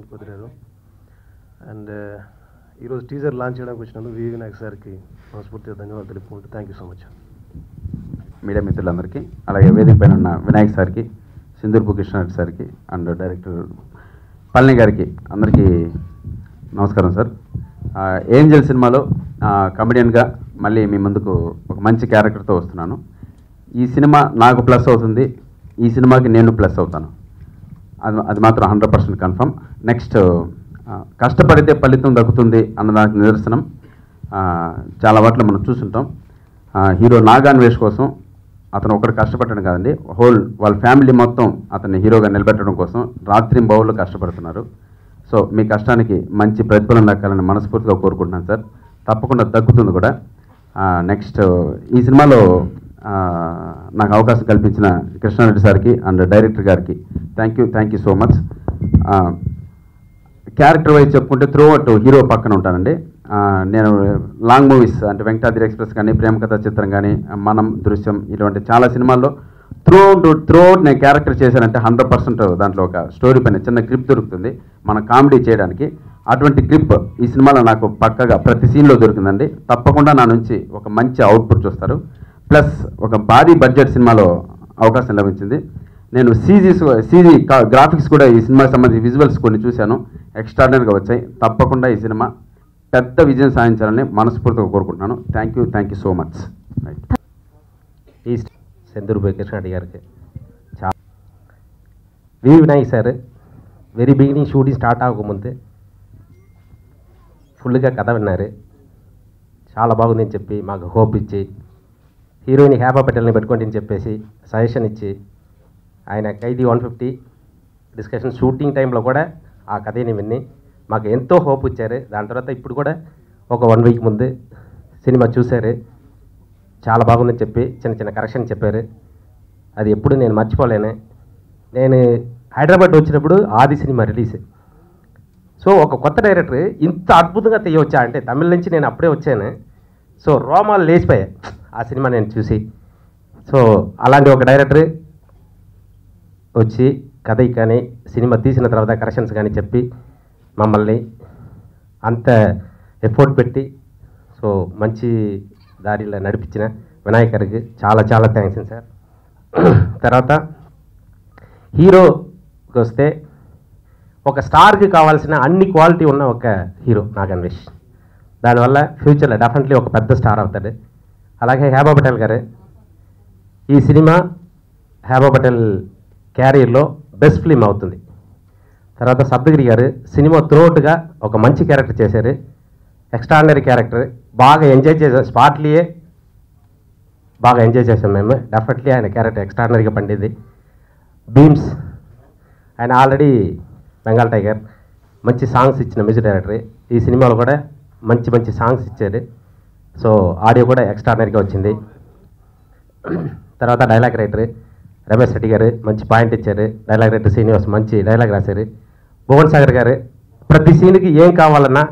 చేయడానికి కుదిరారు. అండ్ ఈరోజు teaser launch చేయడానికి వచ్చినందుకు వి వినాయక్ సార్కి మనస్ఫూర్తిగా ధన్యవాదాలు తెలుపుకుంటూ thank you so much. Media మిత్రులందరికీ, అలాగే వేదిక పైన ఉన్న వినాయక్ సార్కి, సింధూర్పు కృష్ణారెడ్డి సార్కి అండ్ డైరెక్టర్ పళని గారికి అందరికీ నమస్కారం సార్. ఏంజల్ సినిమాలో కమెడియన్గా మళ్ళీ మీ ముందుకు ఒక మంచి క్యారెక్టర్తో వస్తున్నాను. ఈ సినిమా నాకు ప్లస్ అవుతుంది, ఈ సినిమాకి నేను ప్లస్ అవుతాను, అది మాత్రం 100% కన్ఫర్మ్. నెక్స్ట్ కష్టపడితే ఫలితం దక్కుతుంది అన్నదానికి నిదర్శనం చాలా వాటిలో మనం చూస్తుంటాం. హీరో నాగాన్వేష్ కోసం అతను ఒకటి కష్టపడడం కాదండి, వాళ్ళ ఫ్యామిలీ మొత్తం అతన్ని హీరోగా నిలబెట్టడం కోసం రాత్రింబవళ్ళు కష్టపడుతున్నారు. సో మీ కష్టానికి మంచి ప్రతిఫలం దక్కాలని మనస్ఫూర్తిగా కోరుకుంటున్నాను సార్. తప్పకుండా దక్కుతుంది కూడా. నెక్స్ట్ ఈ సినిమాలో నాకు అవకాశం కల్పించిన కృష్ణారెడ్డి సార్కి అండ్ డైరెక్టర్ గారికి thank you so much. Character wise చెప్పుకుంటే త్రూ అవుట్ హీరో పక్కన ఉంటానండి. నేను లాంగ్ మూవీస్ అంటే వెంకటాద్రి ఎక్స్ప్రెస్ కానీ, ప్రేమ కథా చిత్రం కానీ, మనం, దృశ్యం ఇటువంటి చాలా సినిమాల్లో త్రూ అవుట్ నేను క్యారెక్టర్ చేశానంటే 100% దాంట్లో ఒక స్టోరీ పైన చిన్న గ్రిప్ దొరుకుతుంది మన కామెడీ చేయడానికి. అటువంటి గ్రిప్ ఈ సినిమాలో నాకు పక్కగా ప్రతి సీన్లో దొరికిందండి. తప్పకుండా నా నుంచి ఒక మంచి అవుట్పుట్ చూస్తారు. ప్లస్ ఒక భారీ బడ్జెట్ సినిమాలో అవకాశం లభించింది. నేను సీజీ గ్రాఫిక్స్ కూడా ఈ సినిమాకి సంబంధించి విజువల్స్ కొన్ని చూశాను, ఎక్స్ట్రాడినరీగా వచ్చాయి. తప్పకుండా ఈ సినిమా పెద్ద విజయం సాధించాలని మనస్ఫూర్తిగా కోరుకుంటున్నాను. Thank you so much. ఈ సింధూర్పు కృష్ణారెడ్డి గారికి V Vinayak sir very beginning shooting start అవ్వకముందే ఫుల్గా కథ విన్నారు, చాలా బాగుందని చెప్పి మాకు హోప్ ఇచ్చి హీరోయిన్ హ్యాపా పటేల్ని పెట్టుకోండి అని చెప్పేసి సజెషన్ ఇచ్చి ఆయన ఖైదీ 150 డిస్కషన్ షూటింగ్ టైంలో కూడా ఆ కథని విని మాకు ఎంతో హోప్ ఇచ్చారు. దాని తర్వాత ఇప్పుడు కూడా ఒక 1 వీక్ ముందు సినిమా చూశారు, చాలా బాగుందని చెప్పి చిన్న చిన్న కరెక్షన్ చెప్పారు. అది ఎప్పుడు నేను మర్చిపోలేను. నేను హైదరాబాద్ వచ్చినప్పుడు ఆది సినిమా రిలీజ్. సో ఒక కొత్త డైరెక్టర్ ఇంత అద్భుతంగా తీయవచ్చా అంటే తమిళ నుంచి నేను అప్పుడే వచ్చాను. సో రోమాలు లేచిపోయాయి ఆ సినిమా నేను చూసి. సో అలాంటి ఒక డైరెక్టర్ వచ్చి కథ కానీ సినిమా తీసిన తర్వాత కరెక్షన్స్ కానీ చెప్పి మమ్మల్ని అంత ఎఫర్ట్ పెట్టి సో మంచి దారిలో నడిపించిన వినాయక్ గారికి చాలా చాలా థ్యాంక్స్ సార్. తర్వాత హీరోకి వస్తే ఒక స్టార్కి కావాల్సిన అన్ని క్వాలిటీ ఉన్న ఒక హీరో నాగాన్వేష్. దానివల్ల ఫ్యూచర్లో డెఫినెట్లీ ఒక పెద్ద స్టార్ అవుతాడు. అలాగే హేబా పటేల్ గారు ఈ సినిమా హేబా పటేల్ క్యారియర్లో బెస్ట్ ఫిలిం అవుతుంది. తర్వాత సప్తగిరి గారు సినిమా త్రోట్గా ఒక మంచి క్యారెక్టర్ చేశారు, ఎక్స్ట్రాడినరీ క్యారెక్టర్, బాగా ఎంజాయ్ చేసాం. స్పాట్లీయే బాగా ఎంజాయ్ చేసాం మేము. డెఫినెట్లీ ఆయన క్యారెక్టర్ ఎక్స్ట్రాడినరీగా పండింది. బీమ్స్ ఆయన ఆల్రెడీ బెంగాల్ టైగర్ మంచి సాంగ్స్ ఇచ్చిన మ్యూజిక్ డైరెక్టర్. ఈ సినిమాలో కూడా మంచి మంచి సాంగ్స్ ఇచ్చారు. సో ఆడియో కూడా ఎక్స్ట్రాడినరీగా వచ్చింది. తర్వాత డైలాగ్ రైటర్ రమేష్ రెడ్డి గారు మంచి పాయింట్ ఇచ్చారు. డైలాగ్ రైటర్ శ్రీనివాస్ మంచి డైలాగ్ రాశారు. భువన్ సాగర్ గారు ప్రతి సీన్కి ఏం కావాలన్నా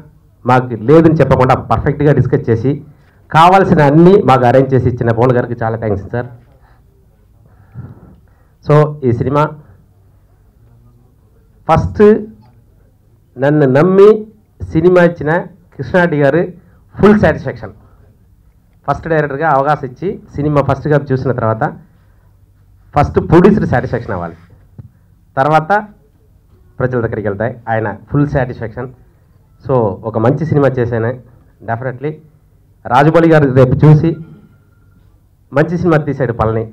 మాకు లేదని చెప్పకుండా పర్ఫెక్ట్గా డిస్కస్ చేసి కావాల్సిన అన్నీ మాకు అరేంజ్ చేసి ఇచ్చిన భువన్ గారికి చాలా థ్యాంక్స్ సార్. సో ఈ సినిమా ఫస్ట్ నన్ను నమ్మి సినిమా ఇచ్చిన కృష్ణారెడ్డి గారు ఫుల్ సాటిస్ఫాక్షన్. ఫస్ట్ డైరెక్టర్గా అవకాశం ఇచ్చి సినిమా ఫస్ట్గా చూసిన తర్వాత ఫస్ట్ ప్రొడ్యూసర్ సాటిస్ఫాక్షన్ అవ్వాలి, తర్వాత ప్రజల దగ్గరికి వెళ్తాయి. ఆయన ఫుల్ సాటిస్ఫాక్షన్. సో ఒక మంచి సినిమా చేశాను. డెఫినెట్లీ రాజమౌళి గారు రేపు చూసి మంచి సినిమా తీశాడు పళని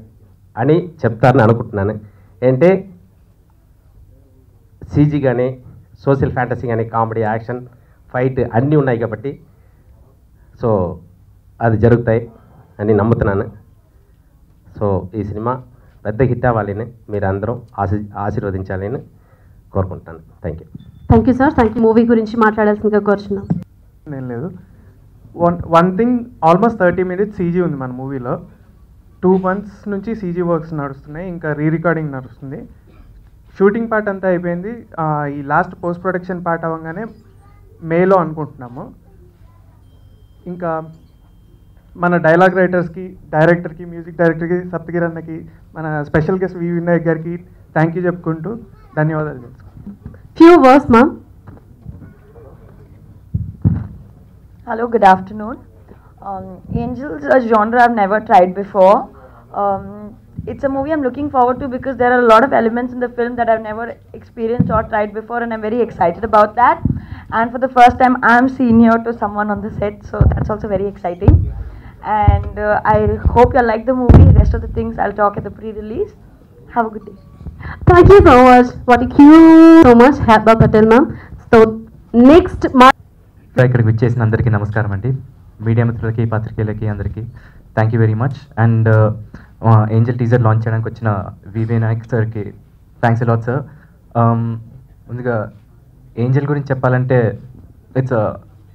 అని చెప్తారని అనుకుంటున్నాను. ఏంటంటే సీజీ కానీ సోషల్ ఫ్యాంటసీ కానీ కామెడీ యాక్షన్ ఫైట్ అన్నీ ఉన్నాయి కాబట్టి సో అది జరుగుతాయి అని నమ్ముతున్నాను. సో ఈ సినిమా పెద్ద హిట్ అవ్వాలని మీరు అందరూ ఆశీర్వదించాలని కోరుకుంటాను. Thank you sir. Thank you. Movie గురించి మాట్లాడాల్సిందిగా కోరుచున్నాం. నేను లేదు one thing almost 30 minutes CG ఉంది మన మూవీలో. 2 months నుంచి సీజీ వర్క్స్ నడుస్తున్నాయి, ఇంకా రికార్డింగ్ నడుస్తుంది. షూటింగ్ పార్ట్ అంతా అయిపోయింది. ఈ లాస్ట్ పోస్ట్ ప్రొడక్షన్ పార్ట్ అవ్వగానే మేలో అనుకుంటున్నాము. ఇంకా మన డైలాగ్ రైటర్స్కి, డైరెక్టర్కి, మ్యూజిక్ డైరెక్టర్కి, సప్తగిరి అన్నకి, మన స్పెషల్ గెస్ట్ వి వినాయక్ గారికి థ్యాంక్ యూ చెప్పుకుంటూ ధన్యవాదాలు తెలుసుకుంటాం. Few words ma'am. Hello, good afternoon. Angels, a genre I've never tried before. It's a movie I'm looking forward to because there are a lot of elements in the film that I've never experienced or tried before, and I'm very excited about that. And for the first time, I'm senior to someone on the set, so that's also very exciting. And I hope you like the movie. Rest of the things I'll talk at the pre-release. Have a good day. Thank you so much. What a cute so much, Heba Patel ma'am. So next ఇక్కడికి విచ్చేసిన అందరికీ నమస్కారం అండి. Media మిత్రులకి పాత్రికేయులకి అందరికీ thank you very much. And Angel teaser launch చేయడానికి వచ్చిన వినాయక్ సార్కి థ్యాంక్స్ అలాట్ సార్. ముందుగా ఏంజల్ గురించి చెప్పాలంటే ఇట్స్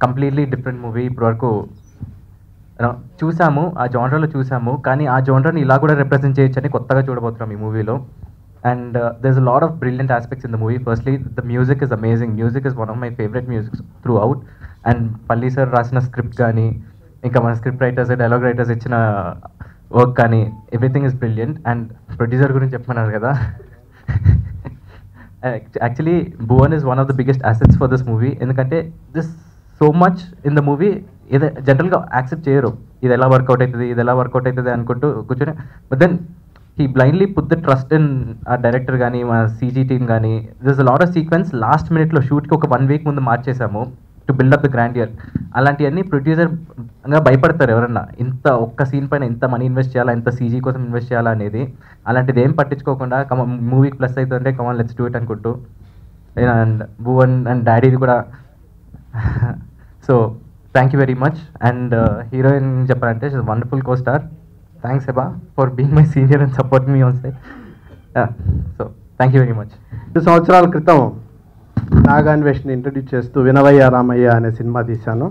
కంప్లీట్లీ డిఫరెంట్ మూవీ. ఇప్పటివరకు చూసాము, ఆ జానర్లో చూసాము, కానీ ఆ జానర్ని ఇలా కూడా రిప్రజెంట్ చేయొచ్చని కొత్తగా చూడబోతున్నాం ఈ మూవీలో. And there's a lot of brilliant aspects in the movie. Firstly, the music is amazing. Music is one of my favorite musics throughout. And Palli sir rasina script gaani, inka mana script writers, dialogue writers ichina work gaani, everything is brilliant. And producer gurinchi cheppamanar kada. Actually, Bhuvan is one of the biggest assets for this movie. Endukante this so much in the movie ida general ga accept cheyaru. Idi ela work out aitadi anukuntu kuchone, but then he blindly put the trust in our director gaani, ma CG team gaani. There's a lot of sequence last minute lo shoot ki oka 1 week mundu marchesamu to build up the grandeur. అలాంటివన్నీ producer గా భయపడతారు ఎవరన్నా, ఇంత ఒక్క scene పైన ఇంత money invest చేయాలా, ఇంత సీజీ కోసం ఇన్వెస్ట్ చేయాలా అనేది. అలాంటిది ఏం పట్టించుకోకుండా మూవీకి ప్లస్ అవుతుంటే కమాన్ లెట్స్ డూ ఇట్ అనుకుంటూ. అండ్ భువన్ అండ్ డాడీది కూడా. So thank you very much. And heroine చెప్పాలంటే she's wonderful costar. Thanks Heba for being my senior and supporting me on set. So thank you very much. 2 సంవత్సరాల క్రితం నాగాన్వేష్ని introduce చేస్తూ వినవయ్య రామయ్య అనే cinema తీశాను.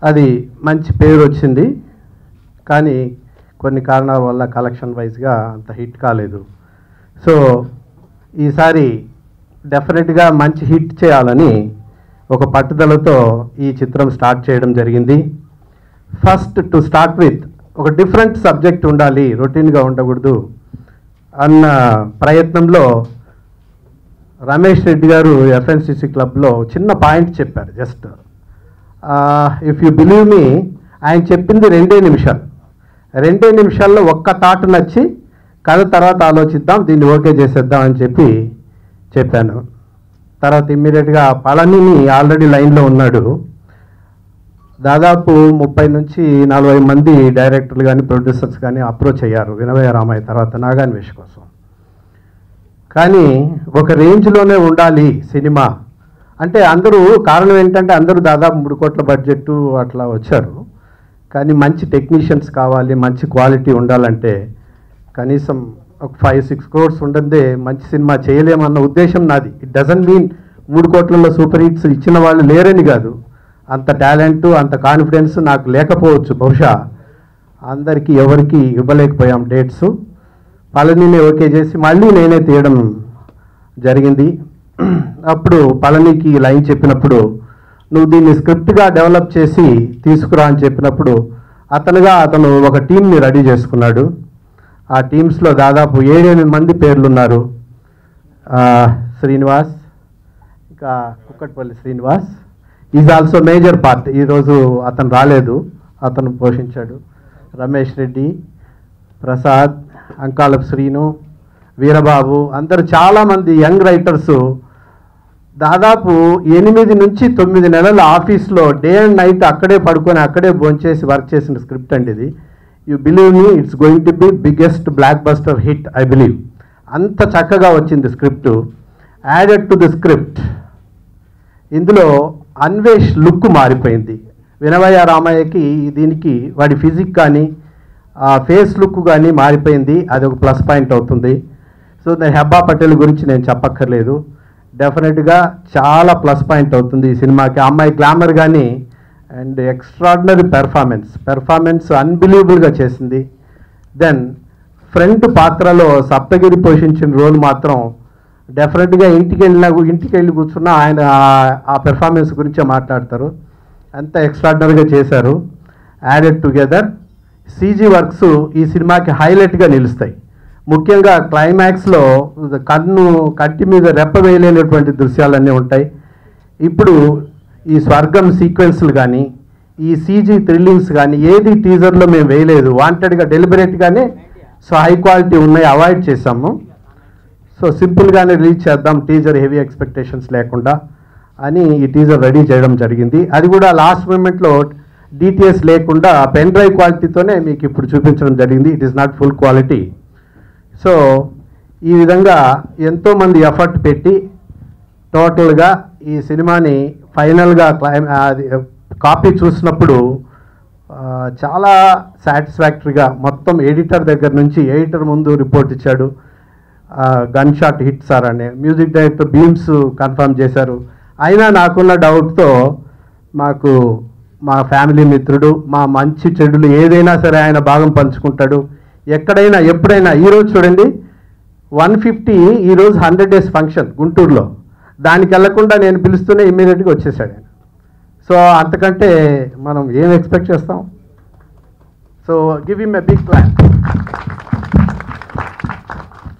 అది మంచి పేరు వచ్చింది, కానీ కొన్ని కారణాల వల్ల కలెక్షన్ వైజ్గా అంత హిట్ కాలేదు. సో ఈసారి డెఫినెట్గా మంచి హిట్ చేయాలని ఒక పట్టుదలతో ఈ చిత్రం స్టార్ట్ చేయడం జరిగింది. ఫస్ట్ టు స్టార్ట్ విత్ ఒక డిఫరెంట్ సబ్జెక్ట్ ఉండాలి, రొటీన్గా ఉండకూడదు అన్న ప్రయత్నంలో రమేష్ రెడ్డి గారు ఎఫ్ఎన్సిసి క్లబ్లో చిన్న పాయింట్ చెప్పారు. Just if you believe me, ఆయన చెప్పింది 2 నిమిషాలు. 2 నిమిషాల్లో ఒక్క థాట్ నచ్చి కథ తర్వాత ఆలోచిద్దాం, దీన్ని ఓకే చేసేద్దాం అని చెప్పాను. తర్వాత ఇమ్మీడియట్గా పళనిని ఆల్రెడీ లైన్లో ఉన్నాడు. దాదాపు 30 నుంచి 40 మంది డైరెక్టర్లు కానీ ప్రొడ్యూసర్స్ కానీ అప్రోచ్ అయ్యారు వినవయ్య రామయ్య తర్వాత నాగాన్వేష్ కోసం. కానీ ఒక రేంజ్లోనే ఉండాలి సినిమా అంటే అందరూ, కారణం ఏంటంటే అందరూ దాదాపు 3 కోట్ల బడ్జెట్ అట్లా వచ్చారు. కానీ మంచి టెక్నీషియన్స్ కావాలి, మంచి క్వాలిటీ ఉండాలంటే కనీసం ఒక 5-6 crores ఉండదే మంచి సినిమా చేయలేమన్న ఉద్దేశం నాది. ఇట్ డజంట్ మీన్ 3 కోట్లలో సూపర్ హిట్స్ ఇచ్చిన వాళ్ళు లేరని కాదు. అంత టాలెంటు అంత కాన్ఫిడెన్స్ నాకు లేకపోవచ్చు, బహుశా అందరికీ ఎవరికి ఇవ్వలేకపోయాం డేట్స్. పళనిని ఓకే చేసి మళ్ళీ నేనే తీయడం జరిగింది. అప్పుడు పళనికి లైన్ చెప్పినప్పుడు, నువ్వు దీన్ని స్క్రిప్ట్గా డెవలప్ చేసి తీసుకురా అని చెప్పినప్పుడు అతను ఒక టీంని రెడీ చేసుకున్నాడు. ఆ టీమ్స్లో దాదాపు 7-8 మంది పేర్లున్నారు. శ్రీనివాస్, ఇంకా Kukatpally Srinivas is also major part. ఈరోజు అతను రాలేదు, అతను పోషించాడు. రమేష్ రెడ్డి, ప్రసాద్, అంకాలపు శ్రీను, వీరబాబు, అందరూ చాలామంది యంగ్ రైటర్సు. దాదాపు 8 నుంచి 9 నెలలు ఆఫీస్లో డే అండ్ నైట్ అక్కడే పడుకొని అక్కడే భోంచేసి వర్క్ చేసిన స్క్రిప్ట్ అండి ఇది. You believe me, it's going to be biggest block buster hit I believe. అంత చక్కగా వచ్చింది script. Added to the script ఇందులో అన్వేష్ లుక్ మారిపోయింది. వినవయ్య రామయ్యకి దీనికి వాడి ఫిజిక్ కానీ ఫేస్ లుక్ కానీ మారిపోయింది. అది ఒక ప్లస్ పాయింట్ అవుతుంది. సో హెబ్బా పటేల్ గురించి నేను చెప్పక్కర్లేదు, డెఫినెట్గా చాలా ప్లస్ పాయింట్ అవుతుంది ఈ సినిమాకి. అమ్మాయి గ్లామర్ కానీ అండ్ ఎక్స్ట్రాడినరీ పెర్ఫార్మెన్స్ అన్బిలీవబుల్గా చేసింది. దెన్ ఫ్రంట్ పాత్రలో సప్తగిరి పోషించిన రోల్ మాత్రం డెఫినెట్గా ఇంటికి వెళ్ళి కూర్చున్న ఆయన ఆ పెర్ఫార్మెన్స్ గురించే మాట్లాడతారు. అంత ఎక్స్ట్రాడినరీగా చేశారు. యాడెడ్ టుగెదర్ సీజీ వర్క్స్ ఈ సినిమాకి హైలైట్గా నిలుస్తాయి. ముఖ్యంగా క్లైమాక్స్లో కంటి మీద రెప్ప వేయలేనటువంటి దృశ్యాలన్నీ ఉంటాయి. ఇప్పుడు ఈ స్వర్గం సీక్వెన్స్లు కానీ ఈ సీజీ థ్రిల్లింగ్స్ కానీ ఏది టీజర్లో మేము వేయలేదు. వాంటెడ్గా డెలిబరేట్గానే సో హై క్వాలిటీ ఉన్నాయి అవాయిడ్ చేసాము. సో సింపుల్గానే రిలీజ్ చేద్దాం టీజర్ హెవీ ఎక్స్పెక్టేషన్స్ లేకుండా అని ఈ టీజర్ రెడీ చేయడం జరిగింది. అది కూడా లాస్ట్ మూమెంట్లో డిటిఎస్ లేకుండా పెన్ డ్రైవ్ క్వాలిటీతోనే మీకు ఇప్పుడు చూపించడం జరిగింది. It is not full quality. So ఈ విధంగా ఎంతోమంది ఎఫర్ట్ పెట్టి టోటల్గా ఈ సినిమాని ఫైనల్గా కాపీ చూసినప్పుడు చాలా సాటిస్ఫాక్టరీగా మొత్తం ఎడిటర్ దగ్గర నుంచి ఎడిటర్ ముందు రిపోర్ట్ ఇచ్చాడు. గన్ షాట్ హిట్ సార్ అని మ్యూజిక్ డైరెక్టర్ బీమ్స్ కన్ఫర్మ్ చేశారు. అయినా నాకున్న డౌట్తో మాకు మా ఫ్యామిలీ మిత్రుడు మా మంచి చెడులు ఏదైనా సరే ఆయన భాగం పంచుకుంటాడు. ఎక్కడైనా ఎప్పుడైనా ఈరోజు చూడండి 150 ఈరోజు 100 days ఫంక్షన్ గుంటూరులో, దానికి వెళ్లకుండా నేను పిలుస్తూనే ఇమ్మీడియట్గా వచ్చేసాడు ఆయన. సో అంతకంటే మనం ఏం ఎక్స్పెక్ట్ చేస్తాం? So give him a big clap.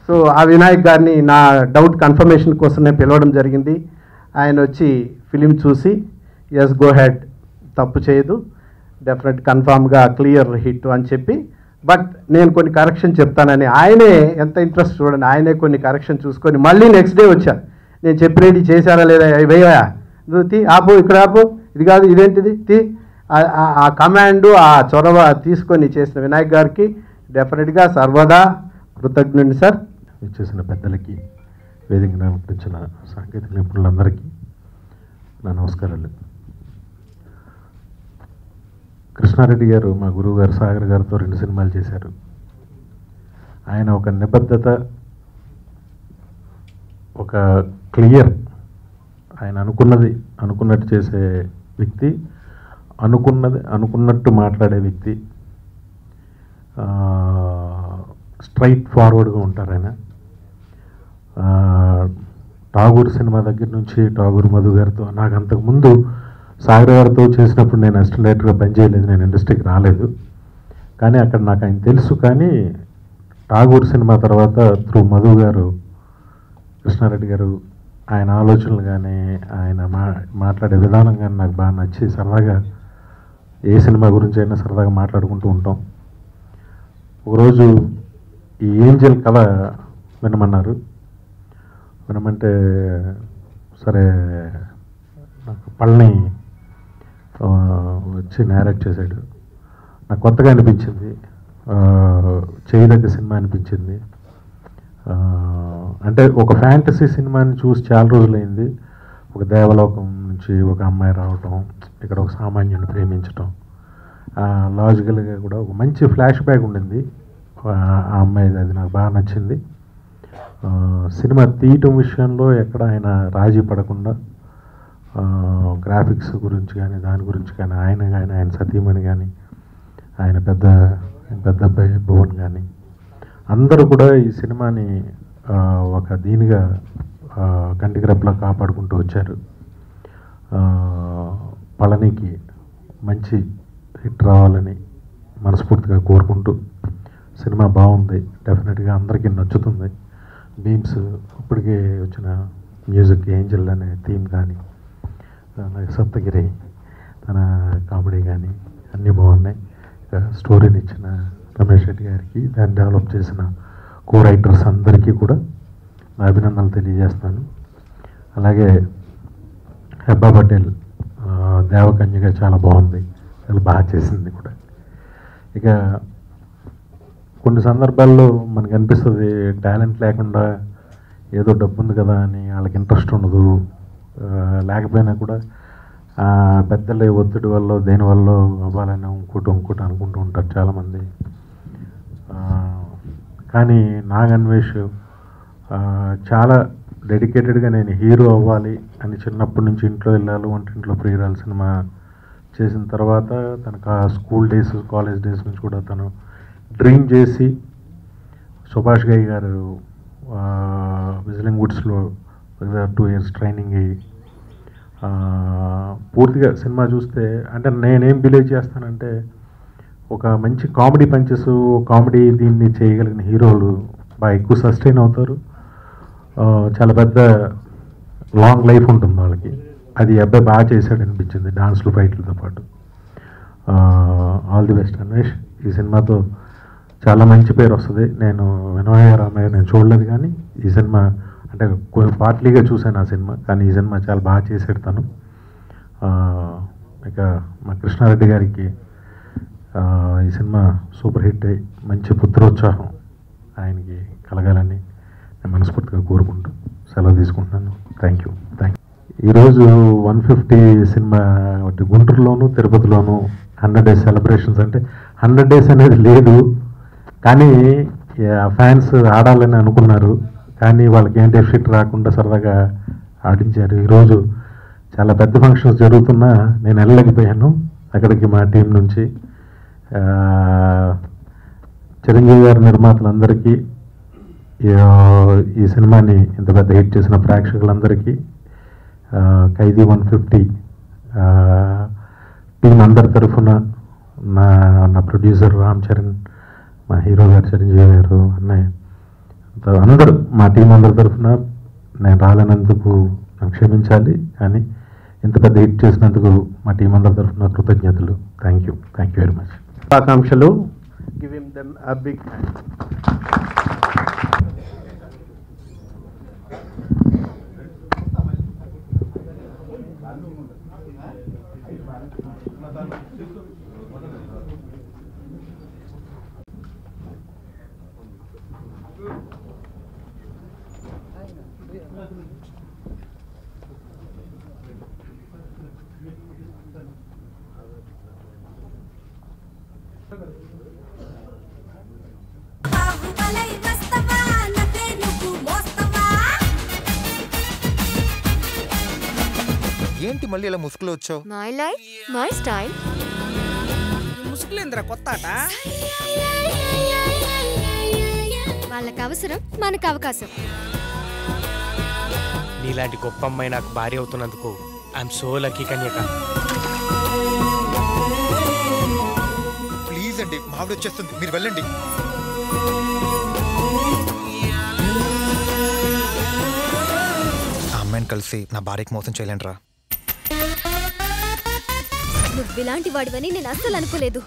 So ఆ వినాయక్ గారిని నా డౌట్ కన్ఫర్మేషన్ కోసమే పిలవడం జరిగింది. ఆయన వచ్చి ఫిలిం చూసి ఎస్ గో హెడ్, తప్పు చేయదు, డెఫినెట్ కన్ఫామ్గా క్లియర్ హిట్ అని చెప్పి, బట్ నేను కొన్ని కరెక్షన్ చెప్తానని ఆయనే ఎంత ఇంట్రెస్ట్ చూడండి, ఆయనే కొన్ని కరెక్షన్ చూసుకొని మళ్ళీ నెక్స్ట్ డే వచ్చారు. నేను చెప్పినట్టు చేశారా లేదా, వేయా నువ్వు తీ, ఆపు ఇక్కడ ఆపు, ఇది కాదు ఇదేంటిది తీ, ఆ కమాండు ఆ చొరవ తీసుకొని చేసిన వినాయక్ గారికి డెఫినెట్గా సర్వదా కృతజ్ఞుడి సార్. ఇచ్చేసిన పెద్దలకి, వేదిక నడిపించిన సాంకేతిక నిపుణులందరికీ నా నమస్కారాలు. కృష్ణారెడ్డి గారు మా గురువు గారు సాగర్ గారితో 2 సినిమాలు చేశారు. ఆయన ఒక నిబద్ధత, ఒక క్లియర్, ఆయన అనుకున్నట్టు చేసే వ్యక్తి, అనుకున్నట్టు మాట్లాడే వ్యక్తి, స్ట్రైట్ ఫార్వర్డ్గా ఉంటారు ఆయన. ఠాగూర్ సినిమా దగ్గర నుంచి ఠాగూర్ మధు గారితో, నాకు అంతకుముందు సాగర్ గారితో చేసినప్పుడు నేను అసిస్టెంట్ డైరెక్టర్గా పనిచేయలేదు, నేను ఇండస్ట్రీకి రాలేదు, కానీ అక్కడ నాకు ఆయన తెలుసు. కానీ ఠాగూర్ సినిమా తర్వాత త్రూ మధు గారు, కృష్ణారెడ్డి గారు, ఆయన ఆలోచనలు కానీ ఆయన మాట్లాడే విధానం కానీ నాకు బాగా నచ్చి సరదాగా ఏ సినిమా గురించి అయినా సరదాగా మాట్లాడుకుంటూ ఉంటాం. ఒకరోజు ఈ ఏంజల్ కథ వినమన్నారు. వినమంటే సరే నాకు పళని వచ్చి నేరేట్ చేశాడు. నాకు కొత్తగా అనిపించింది, చేయదగ్గ సినిమా అనిపించింది. అంటే ఒక ఫ్యాంటసీ సినిమాని చూసి చాలా రోజులైంది. ఒక దేవలోకం నుంచి ఒక అమ్మాయి రావటం, ఇక్కడ ఒక సామాన్యుని ప్రేమించటం, లాజికల్గా కూడా ఒక మంచి ఫ్లాష్ బ్యాక్ ఉండింది ఆ అమ్మాయిది. అది నాకు బాగా నచ్చింది. సినిమా తీయటం విషయంలో ఎక్కడ ఆయన రాజీ పడకుండా గ్రాఫిక్స్ గురించి కానీ దాని గురించి కానీ ఆయన సతీమణి కానీ ఆయన పెద్ద అబ్బాయి భువన్ కానీ అందరూ కూడా ఈ సినిమాని ఒక దీనిగా కంటికి రెప్పలా కాపాడుకుంటూ వచ్చారు. పళనికి మంచి హిట్ రావాలని మనస్ఫూర్తిగా కోరుకుంటూ, సినిమా బాగుంది, డెఫినెట్గా అందరికీ నచ్చుతుంది. బీమ్స్ ఇప్పటికే వచ్చిన మ్యూజిక్, ఏంజల్ అనే థీమ్ కానీ, సప్తగిరి తన కామెడీ కానీ అన్నీ బాగున్నాయి. స్టోరీని ఇచ్చిన రమేష్ రెడ్డి గారికి, దాన్ని డెవలప్ చేసిన కో రైటర్స్ అందరికీ కూడా నా అభినందనలు తెలియజేస్తాను. అలాగే హెబ్బా పటేల్ దేవకన్యగా చాలా బాగుంది, చాలా బాగా చేసింది కూడా. ఇక కొన్ని సందర్భాల్లో మనకు అనిపిస్తుంది టాలెంట్ లేకుండా ఏదో డబ్బు ఉంది కదా అని వాళ్ళకి ఇంట్రెస్ట్ ఉండదు, లేకపోయినా కూడా పెద్దల ఒత్తిడి వల్ల దేనివల్ల అవ్వాలని ఇంకోటి అనుకుంటూ ఉంటారు చాలామంది. కానీ నాగన్వేష్ చాలా డెడికేటెడ్గా నేను హీరో అవ్వాలి అని చిన్నప్పటి నుంచి ఇంట్లో వెళ్ళాలి, వంటింట్లో ప్రియురాలు సినిమా చేసిన తర్వాత తనకు స్కూల్ డేస్, కాలేజ్ డేస్ నుంచి కూడా తను డ్రీమ్ చేసి సుభాష్ గై గారు విజిలింగ్ వుడ్స్లో 2 years ట్రైనింగ్ అయ్యి పూర్తిగా సినిమా చూస్తే, అంటే నేనేం బిలీవ్ చేస్తానంటే ఒక మంచి కామెడీ పంచెస్, కామెడీ దీన్ని చేయగలిగిన హీరోలు బాగా ఎక్కువ సస్టైన్ అవుతారు, చాలా పెద్ద లాంగ్ లైఫ్ ఉంటుంది వాళ్ళకి. అది అబ్బాయి బాగా చేశాడు అనిపించింది, డాన్స్లు ఫైట్లతో పాటు. All the best Anvesh. ఈ సినిమాతో చాలా మంచి పేరు వస్తుంది. నేను వినయ రామయ్య నేను చూడలేదు, కానీ ఈ సినిమా అంటే పార్ట్లీగా చూశాను ఆ సినిమా, కానీ ఈ సినిమా చాలా బాగా చేశాడు తను. ఇక మా కృష్ణారెడ్డి గారికి ఈ సినిమా సూపర్ హిట్ అయ్యి మంచి పుత్రోత్సాహం ఆయనకి కలగాలని నేను మనస్ఫూర్తిగా కోరుకుంటూ సెలవు తీసుకుంటున్నాను. Thank you. ఈరోజు 150 సినిమా గుంటూరులోను తిరుపతిలోను 100 days సెలబ్రేషన్స్. అంటే 100 days అనేది లేదు, కానీ ఫ్యాన్స్ ఆడాలని అనుకున్నారు, కానీ వాళ్ళకి ఏం డెఫిట్ రాకుండా సరదాగా ఆడించారు. ఈరోజు చాలా పెద్ద ఫంక్షన్స్ జరుగుతున్నా నేను వెళ్ళలేకపోయాను అక్కడికి. మా టీం నుంచి చిరంజీవి గారి నిర్మాతలందరికీ, ఈ సినిమాని ఇంత పెద్ద హిట్ చేసిన ప్రేక్షకులందరికీ, ఖైదీ 150 టీం అందరి తరఫున, నా ప్రొడ్యూసర్ రామ్ చరణ్, మా హీరో గారు చిరంజీవి గారు, అన్నయ్య, అందరూ మా టీం అందరి తరఫున నేను రాలేనందుకు నన్ను క్షమించాలి, కానీ ఇంత పెద్ద హిట్ చేసినందుకు మా టీం అందరి తరఫున కృతజ్ఞతలు. Thank you very much. శుభాకాంక్షలు. Give him them a big hand. ఏంటి మళ్ళీ ఇలా ముసుగులో వచ్చావు? My life my style. ముసుగులేంద్రా కొత్త ఆట? వాళ్ళకి అవసరం, మనకు అవకాశం. నీలాంటి గొప్ప అమ్మాయి నాకు భార్య అవుతున్నందుకు I'm so lucky Kanyaka. Please అండి, మావిడ వచ్చేస్తుంది, మీరు వెళ్ళండి. ఆ అమ్మాయిని కలిసి నా భార్యకి మోసం చేయలేండి రా. నువ్వు ఇలాంటి వాడివని నేను అస్సలు అనుకోలేదు.